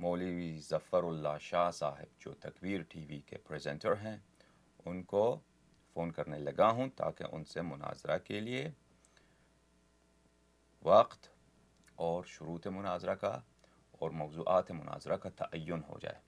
मौलवी ज़फ़रुल्लाह शाह साहब जो तकवीर टीवी के प्रेजेंटर हैं उनको फ़ोन करने लगा हूं ताकि उनसे मुनाजरा के लिए वक्त और शुरूत मुनाजरा का और मौज़ूआत मुनाजरा का तयन हो जाए।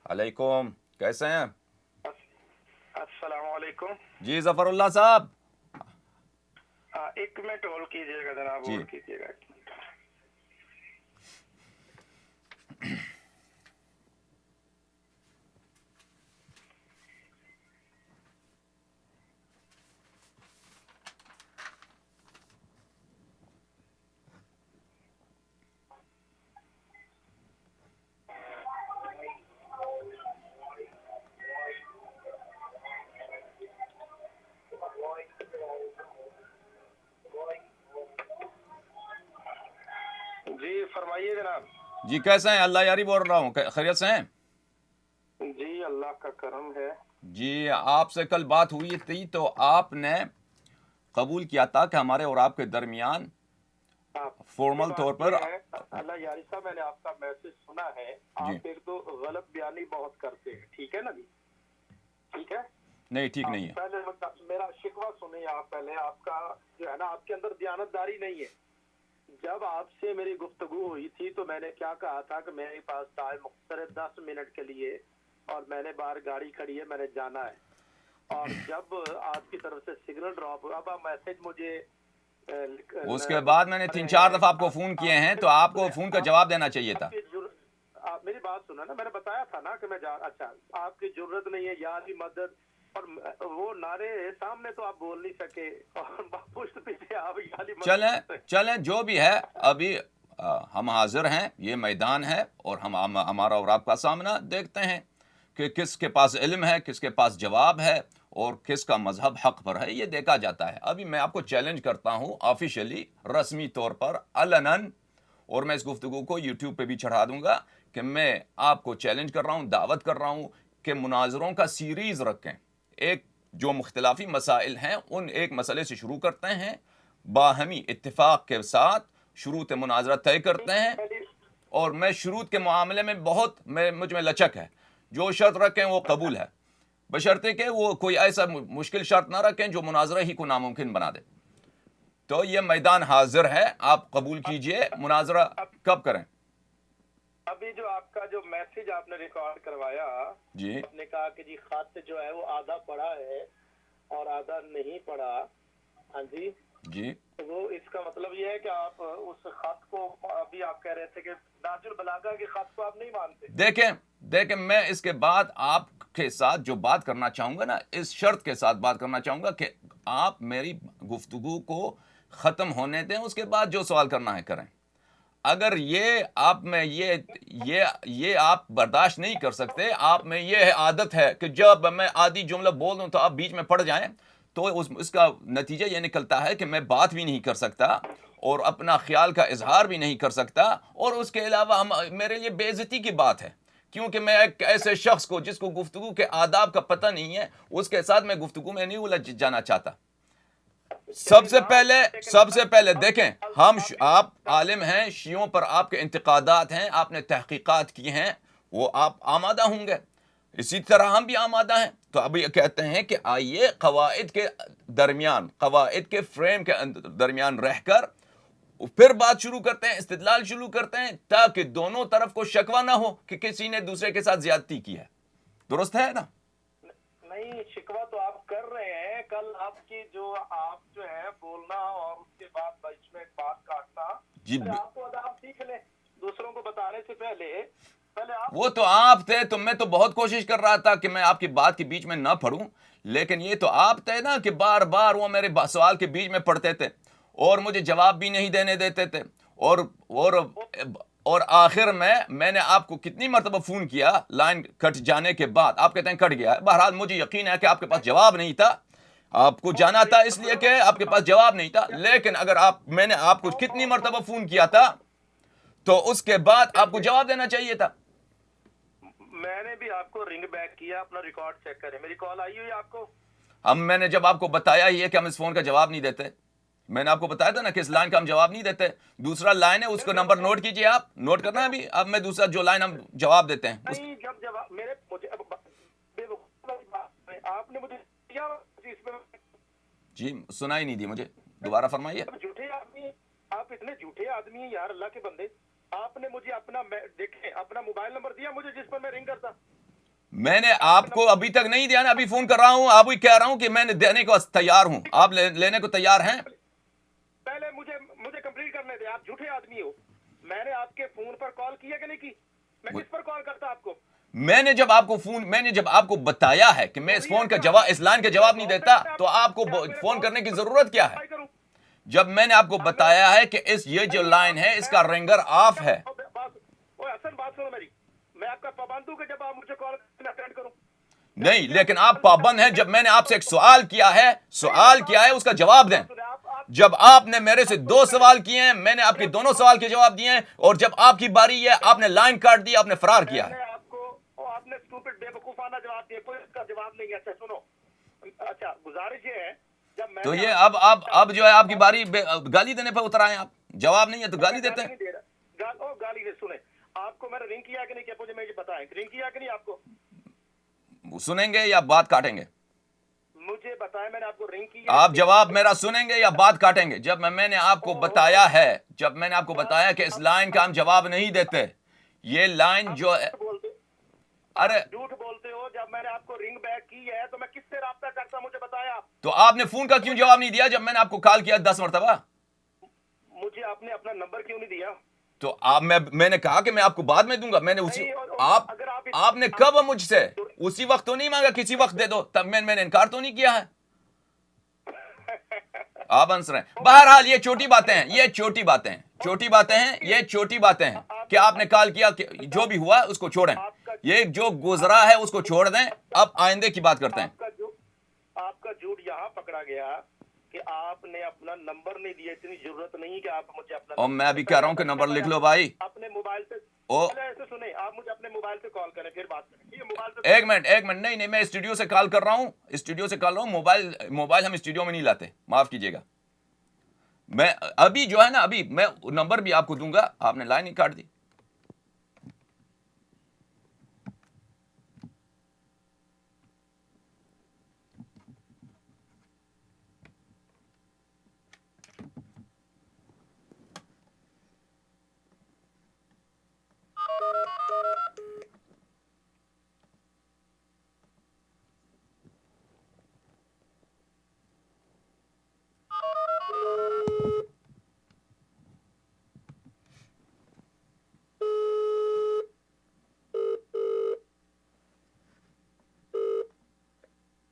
अलैकुम, कैसे हैं? अस्सलाम वालेकुम। जी ज़फ़रुल्लाह साहब, एक मिनट होल्ड कीजिएगा जनाब, जी होल्ड कीजिएगा। जी फरमाइए जनाब। जी कैसे हैं? अल्लाह यारी बोल रहा हूँ, खैरियत से हैं? जी अल्लाह का करम है। जी आपसे कल बात हुई थी तो आपने कबूल किया था कि हमारे और आपके दरमियान फॉर्मल तौर पर अल्लाह यारी साहब, मैंने आपका मैसेज सुना है। आप एक तो गलत बयानी बहुत करते हैं, ठीक है ना जी? ठीक है, नहीं ठीक नहीं है। पहले मेरा शिकवा सुनिए आप। पहले आपका जो है ना, आपके अंदर दयानतदारी नहीं है। जब आपसे मेरी गुफ्तगू हुई थी तो मैंने क्या कहा था कि मेरे पास टाइम मुख्तर है 10 मिनट के लिए, और मैंने बाहर गाड़ी खड़ी है, मैंने जाना है। और जब आपकी तरफ से सिग्नल ड्रॉप हुआ, अब आप मैसेज मुझे उसके बाद मैंने 3-4 दफा आपको फोन किए हैं तो आपको फोन का जवाब देना चाहिए था। आप मेरी बात सुना ना, मैंने बताया था ना कि मैं अच्छा, आपकी जरूरत नहीं है या की मदद, और वो नारे सामने तो आप बोल नहीं सके, और पुष्ट पीछे आप चलें जो भी है, अभी हम हाजिर हैं, ये मैदान है और हम हमारा और आपका सामना देखते हैं कि किसके पास इल्म है, किसके पास जवाब है और किसका मजहब हक पर है, ये देखा जाता है। अभी मैं आपको चैलेंज करता हूँ ऑफिशियली, रस्मी तौर पर, अलनन, और मैं इस गुफ्तगू को यूट्यूब पे भी चढ़ा दूंगा कि मैं आपको चैलेंज कर रहा हूँ, दावत कर रहा हूँ कि मुनाजरों का सीरीज रखें। एक जो मुख्तलाफी मसाइल हैं उन एक मसले से शुरू करते हैं, बाहमी इत्तेफाक के साथ शुरूत मुनाजरा तय करते हैं, और मैं शुरूत के मामले में बहुत मुझ में लचक है। जो शर्त रखें वो कबूल है, बशर्ते कि वो कोई ऐसा मुश्किल शर्त ना रखें जो मुनाजरा ही को नामुमकिन बना दे। तो ये मैदान हाजिर है, आप कबूल कीजिए। मुनाजरा कब करें? अभी जो आपका जो मैसेज आपने रिकॉर्ड करवाया जी, आपने कहा कि जी खत जो है वो आधा पढ़ा है और आधा नहीं पढ़ा। हाँ जी जी, तो वो इसका मतलब ये है कि आप उस खत को, अभी आप कह रहे थे कि नाजुल बलागा के खत को आप नहीं मानते। देखें मैं इसके बाद आपके साथ जो बात करना चाहूंगा ना, इस शर्त के साथ बात करना चाहूंगा कि आप मेरी गुफ्तगू को खत्म होने दें, उसके बाद जो सवाल करना है करें। अगर ये आप में ये आप बर्दाश्त नहीं कर सकते, आप में ये आदत है कि जब मैं आधी जुमला बोल दूं तो आप बीच में पड़ जाएं, तो उसका नतीजा ये निकलता है कि मैं बात भी नहीं कर सकता और अपना ख्याल का इजहार भी नहीं कर सकता, और उसके अलावा मेरे लिए बेइज्जती की बात है, क्योंकि मैं एक ऐसे शख्स को जिसको गुफ्तगू के आदाब का पता नहीं है, उसके साथ मैं गुफ्तगू में नहीं उलझ जाना चाहता। सबसे पहले देखें, आप आलिम हैं, शियों पर आपके इंतकादात हैं, आपने तहकीकात की हैं, वो आप आमादा होंगे, इसी तरह हम भी आमादा हैं। तो अब ये कहते हैं कि आइए कवाइद के दरमियान, कवाइद के फ्रेम के दरमियान रहकर फिर बात शुरू करते हैं, इस्तिदलाल शुरू करते हैं, ताकि दोनों तरफ को शकवा ना हो कि किसी ने दूसरे के साथ ज्यादती की है। दुरुस्त है ना? नहीं, शिकवा तो आप कर रहे हैं। कल आपकी आप जो है बोलना और उसके बाद बीच में बात काटना, जी, आप तो अदाब सीख लें दूसरों को बताने से पहले आप। वो तो आप थे, तो मैं तो बहुत कोशिश कर रहा था कि मैं आपकी बात के बीच में ना पढ़ूं, लेकिन ये तो आप थे ना कि बार बार वो मेरे सवाल के बीच में पढ़ते थे और मुझे जवाब भी नहीं देने देते थे, और और आखिर में मैंने आपको कितनी मरतबा फोन किया लाइन कट जाने के बाद, आप कहते हैं कट गया है। बहरहाल मुझे यकीन है कि आपके पास जवाब नहीं था, आपको जाना था इसलिए कि आपके पास जवाब नहीं था। लेकिन अगर मैंने आपको कितनी मरतबा फोन किया था तो उसके बाद आपको जवाब देना चाहिए था। मैंने भी आपको रिंग बैक किया, अपना रिकॉर्ड चेक करें, मेरी कॉल आई हुई है आपको? मैंने जब आपको बताया ही है कि हम इस फोन का जवाब नहीं देते, मैंने आपको बताया था ना कि इस लाइन का हम जवाब नहीं देते। दूसरा लाइन है, उसको नंबर नोट कीजिए, आप नोट करना है अभी। अब मैं दूसरा जो लाइन हम जवाब देते हैं नहीं, जब जवाब मेरे मुझे बेवकूफ वाली बात है, आपने मुझे दिया इसमें। जी सुना ही नहीं दी मुझे, दोबारा फरमाइए। अब झूठे आदमी, आप इतने झूठे आदमी हैं यार, अल्लाह के बंदे। आपने मुझे अपना देखें अपना मोबाइल नंबर दिया मुझे जिस पर मैं रिंग करता। मैंने आपको अभी तक नहीं दिया ना, अभी फोन कर रहा हूं, आप ही कह रहा हूं कि मैंने देने को तैयार हूं। आप लेने को तैयार हैं? पहले मुझे कंप्लीट करने दे, आप झूठे आदमी हो। मैंने आपके फोन पर कॉल किया कि नहीं की? मैं किस पर कॉल करता आपको? मैंने जब आपको बताया है कि मैं इस फोन का जवाब, इस लाइन का जवाब नहीं देता, तो आपको फोन करने की जरूरत क्या है? जब मैंने आपको बताया है कि ये जो लाइन है इसका रिंगर ऑफ है। हसन बात सुनो मेरी, मैं आपका पाबंद हूं कि जब आप मुझे कॉल अटेंड करूं? नहीं, लेकिन आप पाबंद हैं जब मैंने आपसे एक सवाल किया है उसका जवाब दें। जब आपने मेरे से 2 सवाल किए हैं, मैंने आपके दोनों सवाल के जवाब दिए हैं, और जब आपकी बारी है आपने लाइन काट दी, आपने फरार किया है। आपने स्टूपिड बेवकूफाना जवाब दिया, कोई इसका जवाब नहीं है। अच्छा सुनो, अच्छा गुजारिश ये है, जब मैं तो ये अब जो है आपकी बारी गाली देने पर उतर आए आप। जवाब नहीं है तो गाली देते हैं। गाली नहीं, सुने, आपको मैंने रिंग किया कि नहीं किया, मुझे मुझे बताएं, रिंग किया कि नहीं आपको? सुनेंगे या बात काटेंगे? मुझे बताएं, मैंने आपको रिंग किया? आप जवाब मेरा सुनेंगे या बात काटेंगे? जब मैंने आपको बताया कि इस लाइन का हम जवाब नहीं देते, ये लाइन जो है, अरे झूठ बोलते हो। जब मैंने आपको रिंग बैक की है तो मैं किससे राब्ता करता, मुझे बताया? तो आपने फोन का क्यों जवाब नहीं दिया जब मैंने आपको कॉल किया 10 मरतबा? मुझे आपने अपना नंबर क्यों नहीं दिया? तो मैंने कहा कि मैं आपको बाद में दूंगा। मैंने उसी आपने कब मुझसे उसी वक्त तो नहीं मांगा, किसी वक्त दे दो, तब मैंने इनकार तो नहीं किया है। आप हंस रहे हैं। बहरहाल ये छोटी बातें हैं कि आपने कॉल किया, जो भी हुआ उसको छोड़ें, ये जो गुजरा है उसको छोड़ दें। अब आइंदे की बात करते हैं। आपका झूठ यहाँ पकड़ा गया कि आपने अपना नंबर नहीं दिया। इतनी जरूरत नहीं कि आप मुझे अपना, और मैं भी कह रहा हूं कि नंबर लिख लो भाई अपने मोबाइल से। ऐसे सुने, आप मुझे अपने मोबाइल से कॉल करें फिर बात करें। मोबाइल से एक मिनट नहीं, मैं स्टूडियो से कॉल कर रहा हूं, मोबाइल हम स्टूडियो में नहीं लाते, माफ कीजिएगा। मैं अभी जो है ना, अभी मैं नंबर भी आपको दूंगा। आपने लाइन ही काट दी।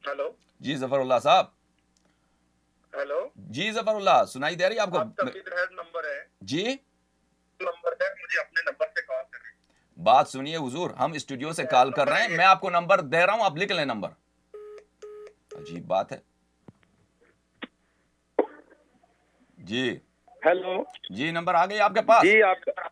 हेलो जी जफरुल्लाह साहब। हेलो जी जफरुल्लाह, सुनाई दे रही है आपको? आपका नंबर है जी, नंबर है, मुझे अपने नंबर से कॉल करें। बात सुनिए हुजूर, हम स्टूडियो से कॉल कर रहे हैं, मैं आपको नंबर दे रहा हूं, आप लिख लें नंबर। अजीब बात है। जी हेलो जी, नंबर आ गई आपके पास? जी, आपका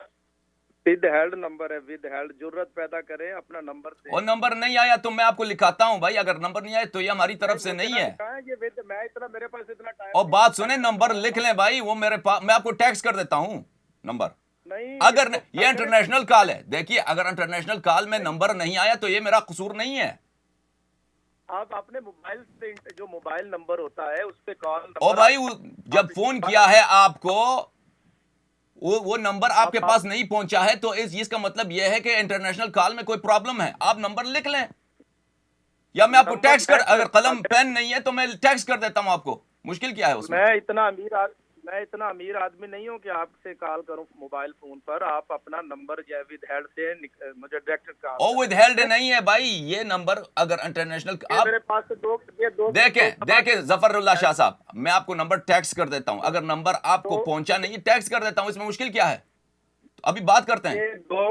विद हेल्ड नंबर है, विद हेल्ड। जरूरत पैदा करें अपना नंबर से। और नंबर नहीं आया तो मैं आपको लिखाता हूं भाई। अगर नंबर नहीं आया तो ये हमारी तरफ से नहीं है। ये विद, मैं इतना, मेरे पास इतना टाइम। और बात सुने, नंबर लिख लें भाई, वो मेरे पास, मैं आपको टेक्स्ट कर देता हूं नंबर। नहीं, अगर ये इंटरनेशनल कॉल है, देखिए अगर इंटरनेशनल कॉल में नंबर नहीं आया तो ये मेरा कसूर नहीं है। आप अपने मोबाइल से जो मोबाइल नंबर होता है उस पे कॉल। ओ भाई, जब फोन किया है आपको, वो नंबर आपके पास नहीं पहुंचा है, तो इसका मतलब यह है कि इंटरनेशनल कॉल में कोई प्रॉब्लम है। आप नंबर लिख लें, या मैं आपको टेक्स्ट कर, अगर कलम पेन नहीं है तो मैं टेक्स्ट कर देता हूं आपको। मुश्किल क्या है उसमें? मैं इतना अमीर आदमी नहीं हूँ कि आपसे कॉल करूँ मोबाइल फोन पर। आप अपना नंबर जो है विद हेल्ड से मुझे डायरेक्ट कॉल। ओ विद हेल्ड नहीं है भाई, ये नंबर अगर इंटरनेशनल, आप मेरे पास दो देखें जफरुल्लाह शाह साहब, मैं आपको नंबर टेक्स्ट कर देता हूं। अगर नंबर आपको पहुंचा नहीं, टेक्स्ट कर देता हूं, इसमें मुश्किल क्या है? तो अभी बात करते हैं। ये दो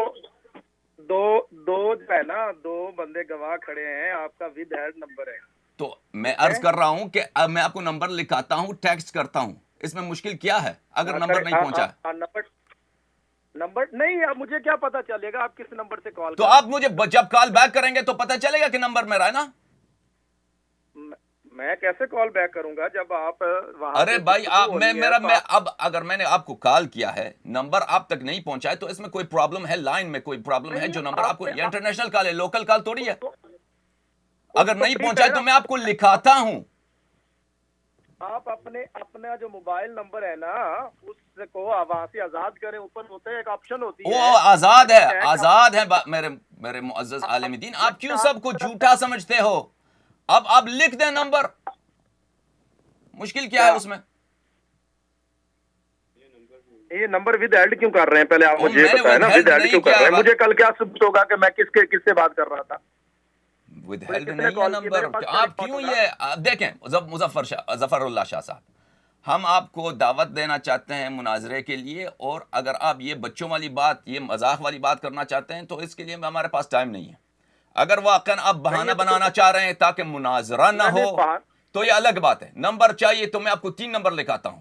दो दो जो है ना, दो बंदे गवाह खड़े हैं, आपका विद हेड नंबर है। तो मैं अर्ज कर रहा हूं कि अब मैं आपको नंबर लिखाता हूं, टेक्स्ट करता हूं, इसमें मुश्किल क्या है अगर नंबर नहीं पहुंचा है? नंबर नहीं, अब मुझे क्या पता चलेगा आप किस नंबर से कॉल तो आप मुझे जब कॉल बैक करेंगे तो पता चलेगा कि नंबर मेरा है ना। मैं कैसे कॉल बैक करूंगा जब आप वहां अरे पे भाई, आप गुफ्तगू मैं हो रही है, मेरा तो मैं अब अगर मैंने आपको कॉल किया है, नंबर आप तक नहीं पहुंचा है, तो इसमें कोई प्रॉब्लम है? लाइन में कोई प्रॉब्लम है? नहीं, जो नंबर आपको, आपने- इंटरनेशनल कॉल है, लोकल कॉल थोड़ी है। अगर तो नहीं प्लीज पहुंचा है है तो ना, मैं आपको लिखाता हूं। आप अपना जो मोबाइल नंबर है ना, उसको वहां से आजाद करें, ऊपर होता है एक ऑप्शन होती वो है, आजाद है, चेक आजाद है। मेरे मेरे मुअज्जज आलिमीदीन, आप क्यों सबको झूठा समझते हो? अब आप लिख दें नंबर, मुश्किल क्या है उसमें? ये नंबर विद हेल्ड क्यों कर रहे हैं? पहले आप वो मुझे मैंने बताएं ना, withheld विद हेल्ड नहीं क्यों कर किया रहे हैं? है। मुझे कल क्या सबूत होगा कि मैं किससे बात कर रहा था? विद मुझे हेल्ड किसने नहीं है कॉल किया? नंबर। मेरे पास आप टेलीफोन क्यों होगा। ये देखें, जफरुल्लाह शाह साहब, हम आपको दावत देना चाहते हैं मुनाजरे के लिए, और अगर आप ये बच्चों वाली बात, ये मजाक वाली बात करना चाहते हैं तो इसके लिए हमारे पास टाइम नहीं है। अगर वाकई आप बहाना बनाना चाह रहे हैं ताकि मुनाजरा ना हो, तो ये अलग बात है। नंबर चाहिए तो मैं आपको 3 नंबर लिखाता हूं।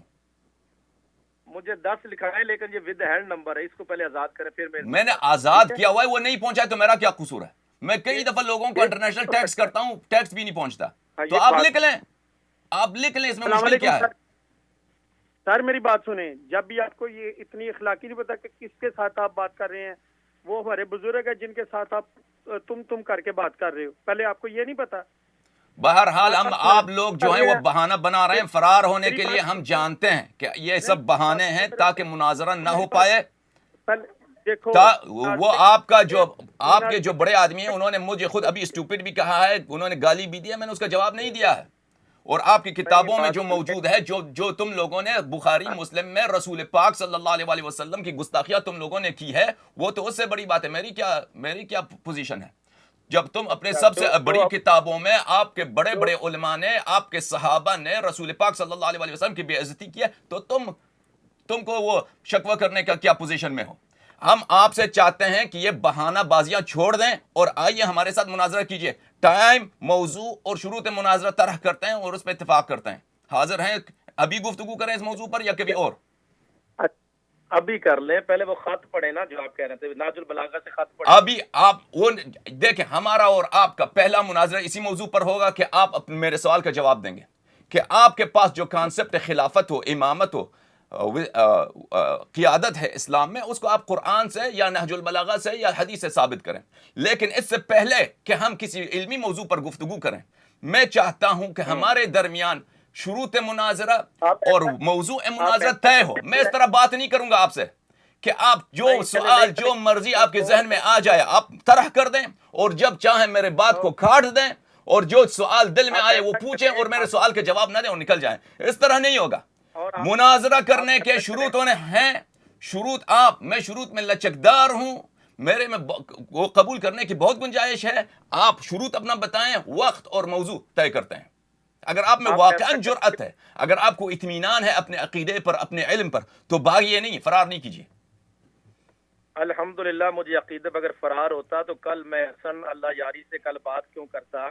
मुझे 10 लिखा है, लेकिन ये विद हैंड नंबर है, इसको पहले आजाद करें फिर मैंने आजाद किया हुआ है, वो नहीं पहुंचा है तो मेरा क्या कसूर है? मैं कई दफा लोगों को इंटरनेशनल टेक्स्ट करता हूं, टेक्स्ट भी नहीं पहुंचता। तो आप लिख लें, आप लिख लें, इसमें मुश्किल क्या है? सर मेरी बात सुने, जब भी आपको ये इतनी अखलाकी नहीं पता कि किसके साथ आप बात कर रहे हैं, वो हमारे बुजुर्ग है जिनके साथ आप तुम करके बात कर रहे हो, पहले आपको ये नहीं पता? बहरहाल हम आप लोग जो है वो बहाना बना रहे हैं फरार होने के लिए। हम जानते हैं कि ये सब बहाने हैं ताकि मुनाजरा ना हो पाए। देखो, वो आपका जो आपके जो बड़े आदमी हैं, उन्होंने मुझे खुद अभी स्टूपिड भी कहा है, उन्होंने गाली भी दिया, मैंने उसका जवाब नहीं दिया है। और आपकी किताबों में जो मौजूद है, जो तुम लोगों ने बुखारी मुस्लिम में रसूल पाक सल्लल्लाहु अलैहि वसल्लम की गुस्ताखियां तुम लोगों ने की है, वो तो उससे बड़ी बात है। मेरी क्या पोजीशन है? जब तुम अपने सबसे बड़ी किताबों में आपके बड़े बड़े उलमा ने, आपके सहाबा ने रसूल पाक सल्लल्लाहु अलैहि वसल्लम की बेइज्जती की है, तो तुमको वो शकवा करने का क्या पोजीशन में हो? हम आपसे चाहते हैं कि ये बहाना बाजियां छोड़ दें और आइए हमारे साथ मुनाजरा कीजिए। टाइम, मौजू और शुरूत मुनाजरा तरह करते हैं और उस पर इत्तेफाक करते हैं। हाजिर हैं अभी गुफ्तगू करें इस मौजू पर या कभी और? अभी कर ले, पहले वो खत पढ़े ना जो आप कह रहे थे, नाजुल बलागा से खत पढ़े। अभी आप वो देखें, हमारा और आपका पहला मुनाजरा इसी मौजू पर होगा कि आप मेरे सवाल का जवाब देंगे कि आपके पास जो कॉन्सेप्ट खिलाफत हो, इमामत हो, क़ियादत है इस्लाम में, उसको आप कुरान से या नहजुल बलागा से या हदीस से साबित करें। लेकिन इससे पहले कि हम किसी इल्मी मौजू पर गुफ्तगू करें, मैं चाहता हूं कि हमारे दरमियान शुरूत मुनाजरा और मौजू मुनाजरा तय हो। मैं इस तरह बात नहीं करूंगा आपसे कि आप जो सवाल जो मर्जी आपके जहन में आ जाए आप तरह कर दें, और जब चाहें मेरे बात को काट दें, और जो सवाल दिल में आए वो पूछें और मेरे सवाल के जवाब ना दें और निकल जाएं। इस तरह नहीं होगा। मुनाजरा करने के शुरूत होने हैं। शुरूत मैं शुरूत में लचकदार हूं, मेरे में वो कबूल करने की बहुत गुंजाइश है। आप शुरूत अपना बताएं, वक्त और मौजू तय करते हैं। अगर आप में वाकई जुर्अत है, अगर आपको इत्मीनान है अपने अकीदे पर, अपने इल्म पर, तो भागिए नहीं, फरार नहीं कीजिए। अल्हम्दुलिल्लाह, मुझे अकीदे पर अगर फरार होता तो कल मैं हसन अल्लाह यारी से कल बात क्यों करता?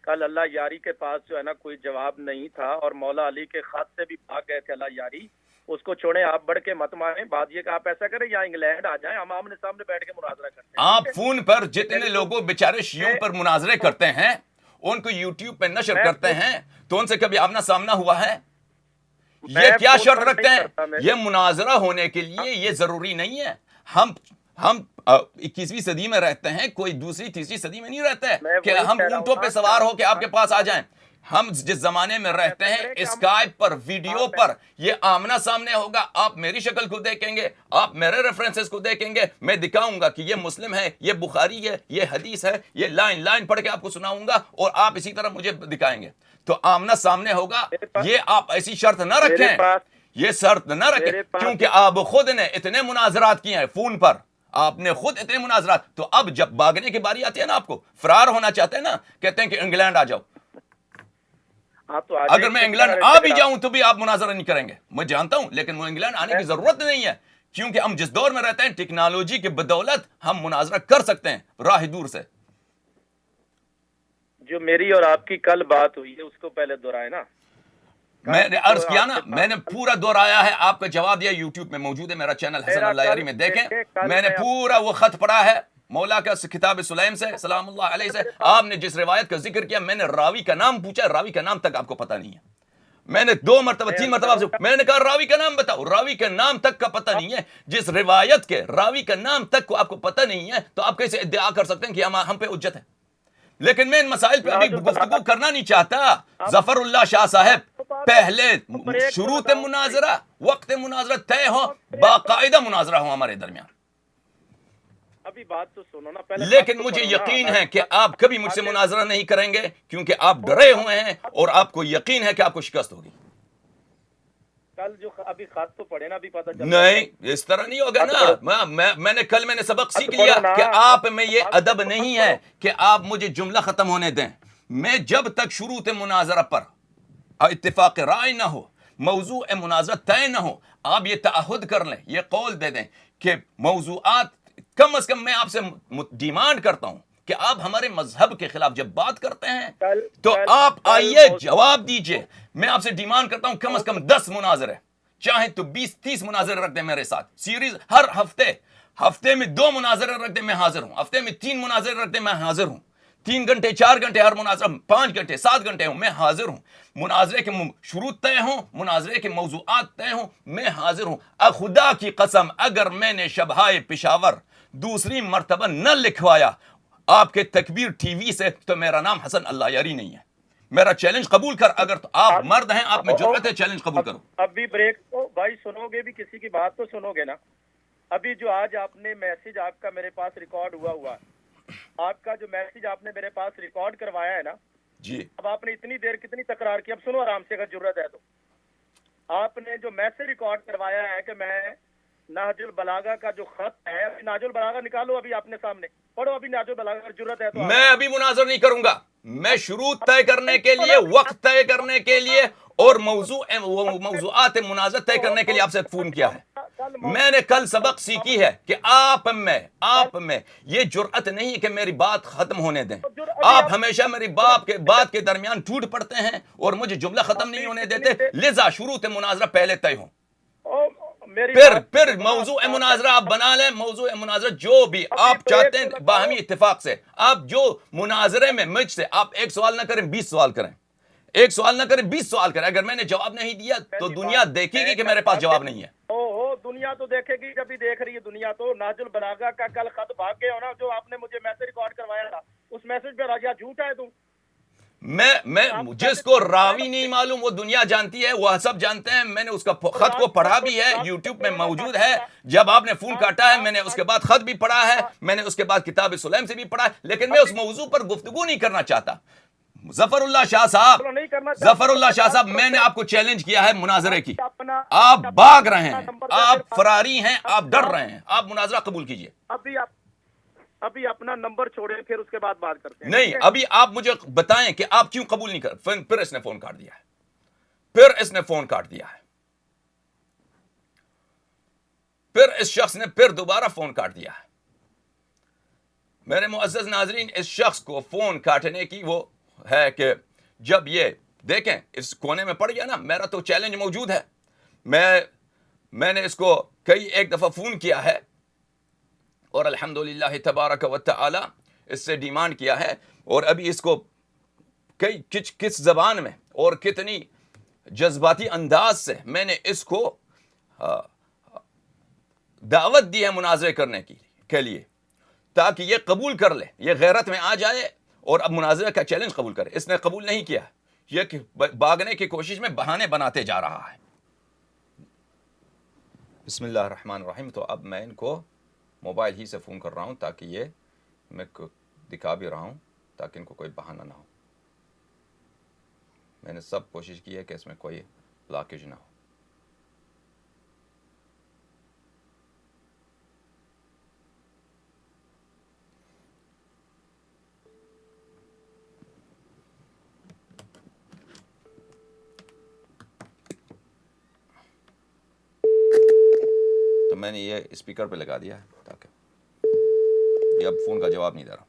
कल अल्लाह यारी के पास जो है ना कोई जवाब नहीं था, और मौला अली के खत से भी भाग गए थे अल्लाह यारी। उसको छोड़े, आप बढ़ के मत मारे। बात ये कि आप ऐसा करें, या इंग्लैंड आ जाएं, हम आमने सामने बैठ के मुनाजरा करते हैं। आप फोन पर जितने लोगों बेचारे शियों पर मुनाजरे करते हैं, उनको यूट्यूब पे नशर करते हैं, तो उनसे कभी आमना सामना हुआ है? ये क्या शर्त रखते हैं? ये मुनाजरा होने के लिए ये जरूरी नहीं है। हम 21वीं सदी में रहते हैं, कोई दूसरी तीसरी सदी में नहीं रहता है कि हम ऊंटों पे सवार होकर आपके पास आ जाएं। हम जिस जमाने में रहते हैं, स्काइप पर, वीडियो पर ये आमना सामने होगा। आप मेरी शक्ल को देखेंगे, आप मेरे रेफरेंसेस को देखेंगे, मैं दिखाऊंगा कि ये मुस्लिम है, ये बुखारी है, ये हदीस है, ये लाइन लाइन पढ़ के आपको सुनाऊंगा, और आप इसी तरह मुझे दिखाएंगे। तो आमना सामने होगा। ये आप ऐसी शर्त ना रखें, ये शर्त ना रखें, क्योंकि आप खुद ने इतने मुनाजरात किए हैं फोन पर, आपने खुद इतने मुनाजरात। तो अब जब भागने की बारी आती है ना, आपको फरार होना चाहते हैं ना, कहते हैं कि इंग्लैंड आ जाओ। तो अगर मैं इंग्लैंड आ भी जाऊं तो भी आप मुनाजरा नहीं करेंगे, मैं जानता हूं, लेकिन वो इंग्लैंड आने की जरूरत नहीं है, क्योंकि हम जिस दौर में रहते हैं टेक्नोलॉजी की बदौलत हम मुनाजरा कर सकते हैं राह दूर से। जो मेरी और आपकी कल बात हुई है उसको पहले दोहराए ना। मैंने अर्ज किया ना, मैंने पूरा दोहराया है, आपका जवाब दिया, यूट्यूब में मौजूद है, मेरा चैनल हसन अल्लायारी में देखें, मैंने पूरा वो खत पढ़ा है मौला का किताब सुलैम से सलामुल्लाह अलैहि से। आपने जिस रिवायत का जिक्र किया, मैंने रावी का नाम पूछा, रावी का नाम तक आपको पता नहीं है। मैंने 2 मरतबा 3 मरतबा आपसे मैंने कहा रावी का नाम बताओ, रावी का नाम तक का पता नहीं है। जिस रिवायत के रावी का नाम तक को आपको पता नहीं है तो आप कैसे इद्दिआ कर सकते हैं कि हम पे उज्जत है। लेकिन मैं इन मसाइल पे अभी गुफ्तगू करना नहीं चाहता। जफरुल्लाह शाह साहब, पहले शुरूत मुनाजरा, वक्त मुनाजरा तय हो, बाकायदा मुनाजरा हो हमारे दरमियान। अभी बात तो सुनो ना पहले। लेकिन मुझे यकीन है कि आप कभी मुझसे मुनाजरा नहीं करेंगे क्योंकि आप डरे हुए हैं और आपको यकीन है कि आपको शिकस्त होगी। कल जो अभी खत तो पढ़े ना, अभी पता चल नहीं, इस तरह नहीं होगा ना। मैंने सबक सीख लिया कि आप में ये अदब नहीं है कि आप मुझे जुमला खत्म होने दें। मैं जब तक शुरूत मुनाजरा पर इत्तिफाक राय ना हो, मौजू मुनाजरा तय ना हो, आप ये ताहुद कर लें, ये कौल दे दें कि मौजूआत कम अज कम मैं आपसे डिमांड करता हूं कि आप हमारे मजहब के खिलाफ जब बात करते हैं तो आप आइए जवाब दीजिए। मैं आपसे डिमांड करता हूं कम अज कम 10 मुनाजरे, चाहे तो 20-30 मुनाजरे रख दें मेरे साथ, सीरीज हर हफ्ते में 2 मुनाजरे रख दें, मैं हाजिर हूं। हफ्ते में 3 मुनाजरे रख दें, मैं हाजिर हूं। 3 घंटे 4 घंटे हर मुनाजरा, 5 घंटे 7 घंटे हूं, मैं हाजिर हूं। मुनाजरे के शुरू तय हों, मुनाजरे के मौजूआत तय हों, मैं हाजिर हूं। खुदा की कसम अगर मैंने शबहाए पेशावर दूसरी मर्तबा न लिखवाया आपके तकबीर टीवी से तो मेरा नाम हसन अल्लायारी नहीं है। मेरा चैलेंज कबूल कर, अगर तो आप मर्द हैं, आप में जुर्रत है, चैलेंज कबूल करो। अभी ब्रेक तो भाई सुनोगे भी, किसी की बात तो सुनोगे ना। अभी जो आज आपने मैसेज आपका मेरे पास रिकॉर्ड हुआ आपका जो मैसेज आपने मेरे पास रिकॉर्ड करवाया है ना जी, अब आपने इतनी देर कितनी तकरार की, अब सुनो आराम से अगर जरूरत है तो। आपने जो मैसेज रिकॉर्ड करवाया है कि मैं नाजुल बलागा का जो खत है, अभी नाजुल बलागा निकालो, अभी आपने सामने पढ़ो, अभी नाजुल बलागा अगर जरूरत है तो। मैं अभी मुनाजर नहीं करूंगा। मैं शुरू तय करने के लिए, वक्त तय करने के लिए और मौजूआत मुनाजर तय करने के लिए आपसे फोन किया है। मैंने कल सबक सीखी है कि आप में ये जुर्अत नहीं है कि मेरी बात खत्म होने दें। आप हमेशा मेरी बात के दरमियान टूट पड़ते हैं और मुझे जुमला खत्म नहीं होने देते, लिजा शुरू से मुनाजरा पहले तय हो, फिर मौजू मुनाजरा आप बना लें। मौजू मुनाजरा जो भी आप चाहते हैं बाहमी इत्तेफाक से। आप जो मुनाजरे में मुझसे आप 1 सवाल ना करें, 20 सवाल करें। 1 सवाल ना करें, 20 सवाल करें। अगर मैंने जवाब नहीं दिया तो दुनिया देखेगी कि मेरे पास जवाब नहीं है। ओहो, दुनिया तो देखेगी, जब भी देख रही है दुनिया तो। नाजुल बलागा का कल खत भाग गए हो ना, जो आपने मुझे मैसेज रिकॉर्ड करवाया था, उस मैसेज पे राजा झूठा है तुम। मैं जिसको रावी नहीं मालूम वो दुनिया जानती है, वह सब जानते हैं। मैंने उसका खत को पढ़ा भी है, यूट्यूब में मौजूद है। जब आपने फोन काटा है मैंने उसके बाद खत भी पढ़ा है, मैंने उसके बाद किताब सुलैम से भी पढ़ा है। लेकिन मैं उस मौजू पर गुफ्तगू नहीं करना चाहता। जफरुल्लाह शाह साहब, मैंने आपको चैलेंज किया है मुनाजरे की, आप भाग रहे हैं, आप फरारी हैं, आप डर रहे हैं। आप मुनाजरा कबूल कीजिए। अभी अपना नंबर छोड़े, फिर उसके बाद बात करते हैं। नहीं, अभी आप मुझे बताएं कि आप क्यों कबूल नहीं कर। फिर इसने फोन काट दिया है, फिर इस शख्स ने फिर दोबारा फोन काट दिया है। मेरे मुअज़्ज़ज़ नाज़रीन, इस शख्स को फोन काटने की वो है कि जब ये देखें इस कोने में पड़ गया ना, मेरा तो चैलेंज मौजूद है। मैंने इसको एक दफा फोन किया है और अल्हम्दुलिल्लाह तबारक व तआला इससे डिमांड किया है। और अभी इसको किस जबान में और कितनी जज्बाती अंदाज से मैंने इसको दावत दी है मुनाजरे करने के लिए, ताकि ये कबूल कर ले, ये गैरत में आ जाए और अब मुनाजरे का चैलेंज कबूल करे। इसने कबूल नहीं किया, ये भागने की कोशिश में बहाने बनाते जा रहा है। बिस्मिल्लाह रहमान रहीम। तो अब मैं इनको मोबाइल ही से फ़ोन कर रहा हूँ, ताकि ये मैं दिखा भी रहा हूँ ताकि इनको कोई बहाना ना हो। मैंने सब कोशिश की है कि इसमें कोई ब्लॉकेज ना हो। तो मैंने ये स्पीकर पे लगा दिया है ताकि ये अब फ़ोन का जवाब नहीं दे रहा।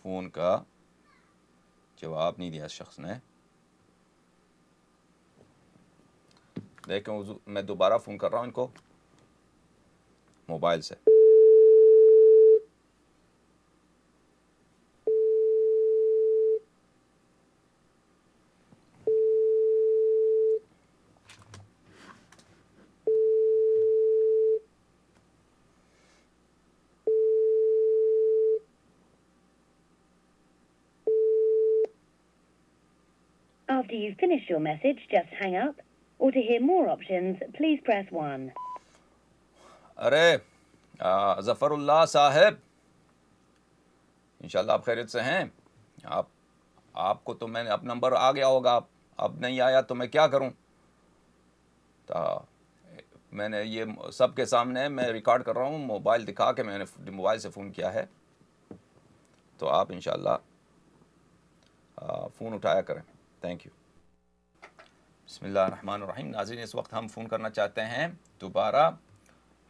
फ़ोन का जवाब नहीं दिया इस शख्स ने। देखें मैं दोबारा फ़ोन कर रहा हूँ इनको मोबाइल से। After you finish your message, just hang up. Or to hear more options, please press 1. अरे ज़फ़रुल्लाह साहब, इंशाल्लाह आप खैरियत से हैं। आपको तो मैंने अब नंबर आ गया होगा, अब नहीं आया तो मैं क्या करूं। तो मैंने ये सबके सामने मैं रिकॉर्ड कर रहा हूं, मोबाइल दिखा के मैंने मोबाइल से फ़ोन किया है। तो आप इंशाल्लाह फ़ोन उठाया करें। Thank you. बिस्मिल्लाहिर्रहमानिर्रहीम। नाज़रीन, इस वक्त हम फ़ोन करना चाहते हैं दोबारा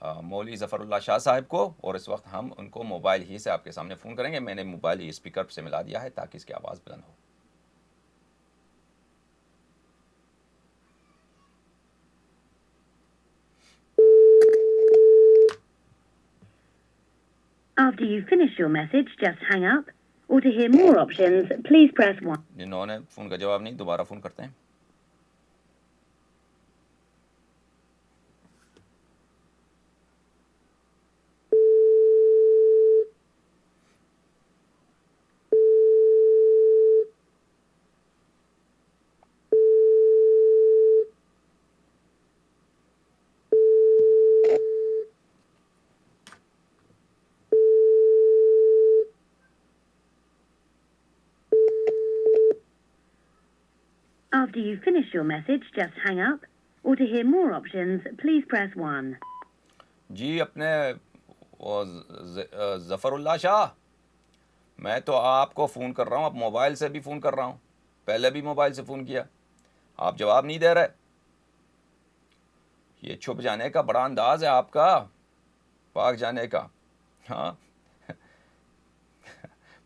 मौलवी ज़फ़रुल्लाह शाह साहब को, और इस वक्त हम उनको मोबाइल ही से आपके सामने फ़ोन करेंगे। मैंने मोबाइल ही स्पीकर से मिला दिया है ताकि इसकी आवाज़ बुलंद हो। After you finish your message, just hang up. Or to hear more options, please press 1. जिन्होंने फ़ोन का जवाब नहीं, दोबारा फ़ोन करते हैं। After you finish your message, just hang up. Or to hear more options, please press 1. जी, अपने ज़फ़रुल्लाह शाह, मैं तो आपको फ़ोन कर रहा हूँ, अब मोबाइल से भी फ़ोन कर रहा हूँ, पहले भी मोबाइल से फ़ोन किया, आप जवाब नहीं दे रहे। ये छुप जाने का बड़ा अंदाज़ है आपका, भाग जाने का। हाँ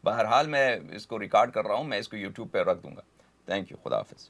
बहरहाल मैं इसको रिकॉर्ड कर रहा हूँ, मैं इसको यूट्यूब पे रख दूँगा। थैंक यू, खुदा हाफ़िज़।